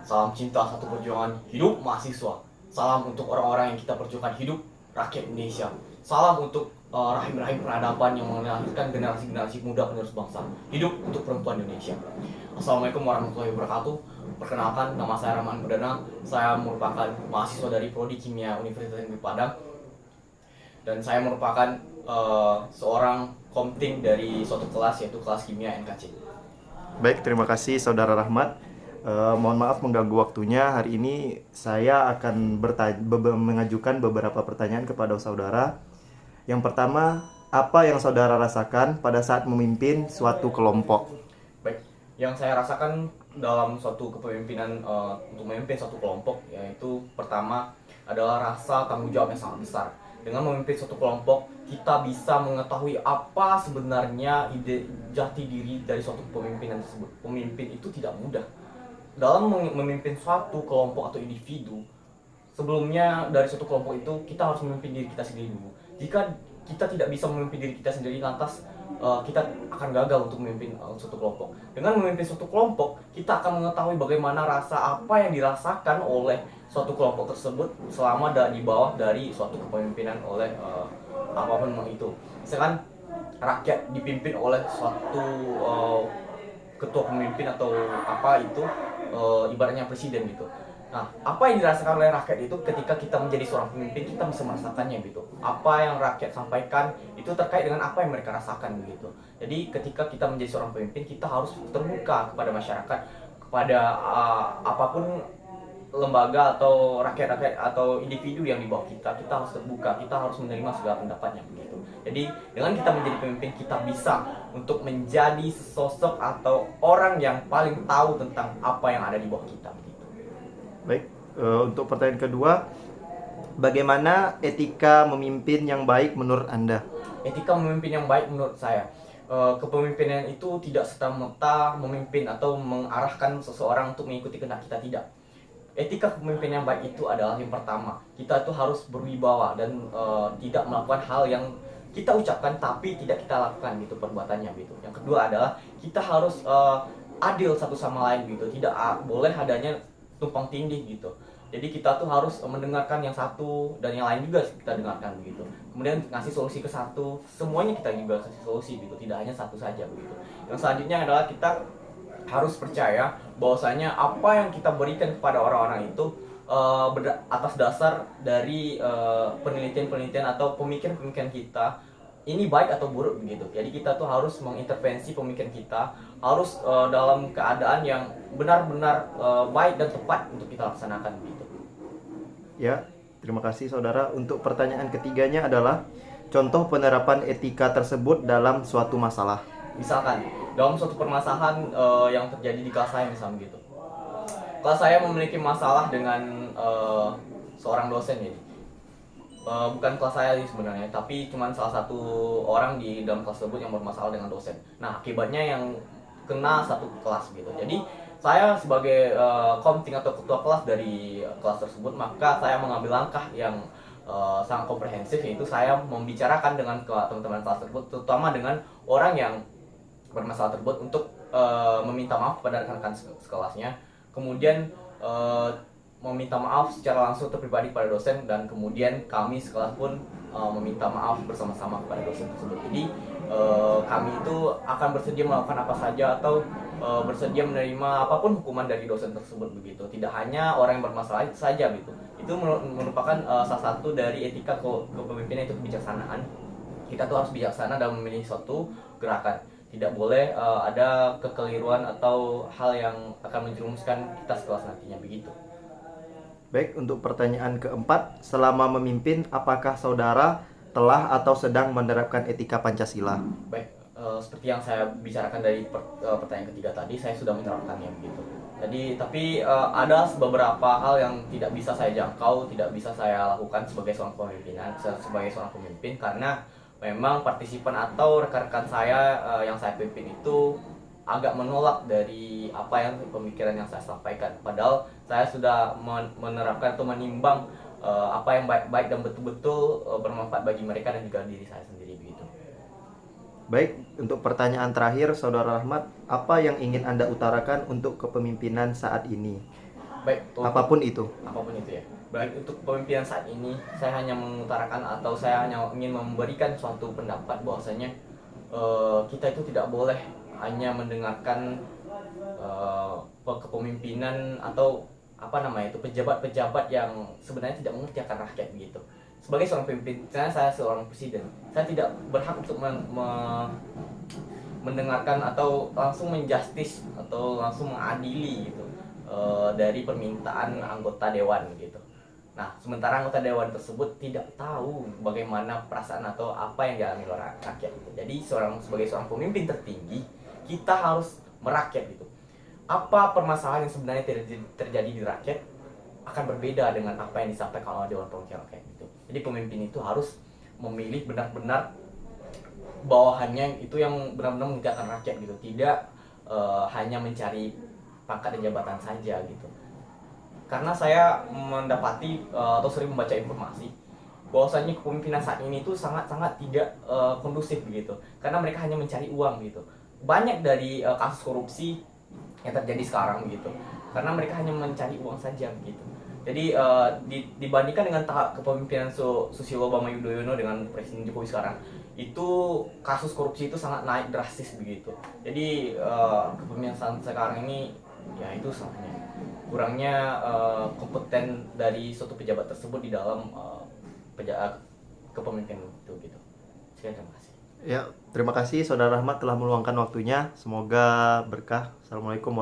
Salam cinta satu perjuangan hidup mahasiswa. Salam untuk orang-orang yang kita perjuangkan hidup rakyat Indonesia. Salam untuk rahim-rahim peradaban yang melahirkan generasi-generasi muda penerus bangsa. Hidup untuk perempuan Indonesia. Assalamualaikum warahmatullahi wabarakatuh. Perkenalkan, nama saya Rahman Perdana. Saya merupakan mahasiswa dari Prodi Kimia Universitas Negeri Padang. Dan saya merupakan seorang komting dari suatu kelas, yaitu kelas kimia NKC. Baik, terima kasih Saudara Rahmat. Mohon maaf mengganggu waktunya. Hari ini saya akan mengajukan beberapa pertanyaan kepada saudara. Yang pertama, apa yang saudara rasakan pada saat memimpin suatu kelompok? Baik, yang saya rasakan dalam suatu kepemimpinan untuk memimpin suatu kelompok, yaitu pertama adalah rasa tanggung jawab yang sangat besar. Dengan memimpin suatu kelompok, kita bisa mengetahui apa sebenarnya ide jati diri dari suatu kepemimpinan tersebut. Pemimpin itu tidak mudah. Dalam memimpin suatu kelompok atau individu, sebelumnya dari suatu kelompok itu kita harus memimpin diri kita sendiri dulu. Jika kita tidak bisa memimpin diri kita sendiri, lantas kita akan gagal untuk memimpin suatu kelompok. Dengan memimpin suatu kelompok, kita akan mengetahui bagaimana rasa apa yang dirasakan oleh suatu kelompok tersebut selama di bawah dari suatu kepemimpinan oleh apapun itu. Misalkan rakyat dipimpin oleh suatu ketua pemimpin atau apa itu, ibaratnya presiden gitu. Nah, apa yang dirasakan oleh rakyat itu ketika kita menjadi seorang pemimpin, kita bisa merasakannya gitu. Apa yang rakyat sampaikan itu terkait dengan apa yang mereka rasakan begitu. Jadi ketika kita menjadi seorang pemimpin, kita harus terbuka kepada masyarakat, kepada apapun lembaga atau rakyat-rakyat atau individu yang di bawah kita harus terbuka, kita harus menerima segala pendapatnya begitu. Jadi dengan kita menjadi pemimpin, kita bisa untuk menjadi sosok atau orang yang paling tahu tentang apa yang ada di bawah kita begitu. Baik, untuk pertanyaan kedua, bagaimana etika memimpin yang baik menurut Anda? Etika memimpin yang baik menurut saya, kepemimpinan itu tidak serta-merta memimpin atau mengarahkan seseorang untuk mengikuti kehendak kita, tidak. Etika kepemimpinan yang baik itu adalah yang pertama, kita itu harus berwibawa dan tidak melakukan hal yang kita ucapkan tapi tidak kita lakukan gitu perbuatannya gitu. Yang kedua adalah kita harus adil satu sama lain gitu, tidak boleh adanya tumpang tindih gitu. Jadi kita tuh harus mendengarkan yang satu dan yang lain juga kita dengarkan begitu. Kemudian ngasih solusi ke satu, semuanya kita juga kasih solusi gitu, tidak hanya satu saja begitu. Yang selanjutnya adalah kita harus percaya bahwasanya apa yang kita berikan kepada orang-orang itu atas dasar dari penelitian-penelitian atau pemikiran-pemikiran kita ini baik atau buruk begitu. Jadi kita tuh harus mengintervensi pemikiran kita, harus dalam keadaan yang benar-benar baik dan tepat untuk kita laksanakan begitu. Ya, terima kasih saudara. Untuk pertanyaan ketiganya adalah contoh penerapan etika tersebut dalam suatu masalah. Misalkan dalam suatu permasalahan yang terjadi di kelas saya misalnya gitu. Kelas saya memiliki masalah dengan seorang dosen jadi. Bukan kelas saya sih sebenarnya, tapi cuma salah satu orang di dalam kelas tersebut yang bermasalah dengan dosen. Nah, akibatnya yang kena satu kelas gitu. Jadi saya sebagai komting atau ketua kelas dari kelas tersebut, maka saya mengambil langkah yang sangat komprehensif, yaitu saya membicarakan dengan teman-teman kelas tersebut, terutama dengan orang yang bermasalah tersebut untuk meminta maaf kepada rekan-rekan sekelasnya, kemudian meminta maaf secara langsung atau pribadi kepada dosen, dan kemudian kami sekelas pun meminta maaf bersama-sama kepada dosen tersebut. Jadi kami itu akan bersedia melakukan apa saja atau bersedia menerima apapun hukuman dari dosen tersebut begitu. Tidak hanya orang yang bermasalah saja gitu. Itu merupakan salah satu dari etika kepemimpinan, itu kebijaksanaan. Kita tuh harus bijaksana dalam memilih suatu gerakan. Tidak boleh ada kekeliruan atau hal yang akan menjerumuskan kita sekelas nantinya begitu. Baik, untuk pertanyaan keempat, selama memimpin, apakah saudara telah atau sedang menerapkan etika Pancasila? Baik, seperti yang saya bicarakan dari pertanyaan ketiga tadi, saya sudah menerapkannya begitu. Jadi, tapi ada beberapa hal yang tidak bisa saya jangkau, tidak bisa saya lakukan sebagai seorang pemimpin, karena memang partisipan atau rekan-rekan saya yang saya pimpin itu agak menolak dari apa yang pemikiran yang saya sampaikan. Padahal saya sudah menerapkan atau menimbang apa yang baik dan betul-betul bermanfaat bagi mereka dan juga diri saya sendiri begitu. Baik, untuk pertanyaan terakhir, Saudara Rahmat, apa yang ingin Anda utarakan untuk kepemimpinan saat ini? Baik, apapun itu. apapun itu ya. Baik, untuk kepemimpinan saat ini saya hanya mengutarakan atau saya hanya ingin memberikan suatu pendapat bahwasanya kita itu tidak boleh hanya mendengarkan kepemimpinan atau apa namanya itu pejabat-pejabat yang sebenarnya tidak mengerti akan rakyat begitu. Sebagai seorang pemimpin, saya seorang presiden, saya tidak berhak untuk mendengarkan atau langsung menjustis atau langsung mengadili gitu dari permintaan anggota dewan gitu. Nah, sementara anggota dewan tersebut tidak tahu bagaimana perasaan atau apa yang dialami oleh rakyat gitu. Jadi sebagai seorang pemimpin tertinggi, kita harus merakyat gitu. Apa permasalahan yang sebenarnya terjadi di rakyat akan berbeda dengan apa yang disampaikan oleh dewan perwakilan rakyat gitu. Jadi pemimpin itu harus memilih benar-benar bawahannya itu yang benar-benar menegakkan rakyat gitu, tidak hanya mencari pangkat dan jabatan saja gitu. Karena saya mendapati atau sering membaca informasi bahwasanya kepemimpinan saat ini itu sangat-sangat tidak kondusif begitu, karena mereka hanya mencari uang gitu. Banyak dari kasus korupsi yang terjadi sekarang begitu, karena mereka hanya mencari uang saja begitu. Jadi dibandingkan dengan tahap kepemimpinan Susilo Bambang Yudhoyono dengan Presiden Jokowi sekarang, itu kasus korupsi itu sangat naik drastis begitu. Jadi kepemimpinan sekarang ini ya itu salahnya kurangnya kompeten dari suatu pejabat tersebut di dalam kepemimpinan itu gitu. Sekian, terima kasih. Ya, terima kasih Saudara Rahmat telah meluangkan waktunya. Semoga berkah. Assalamualaikum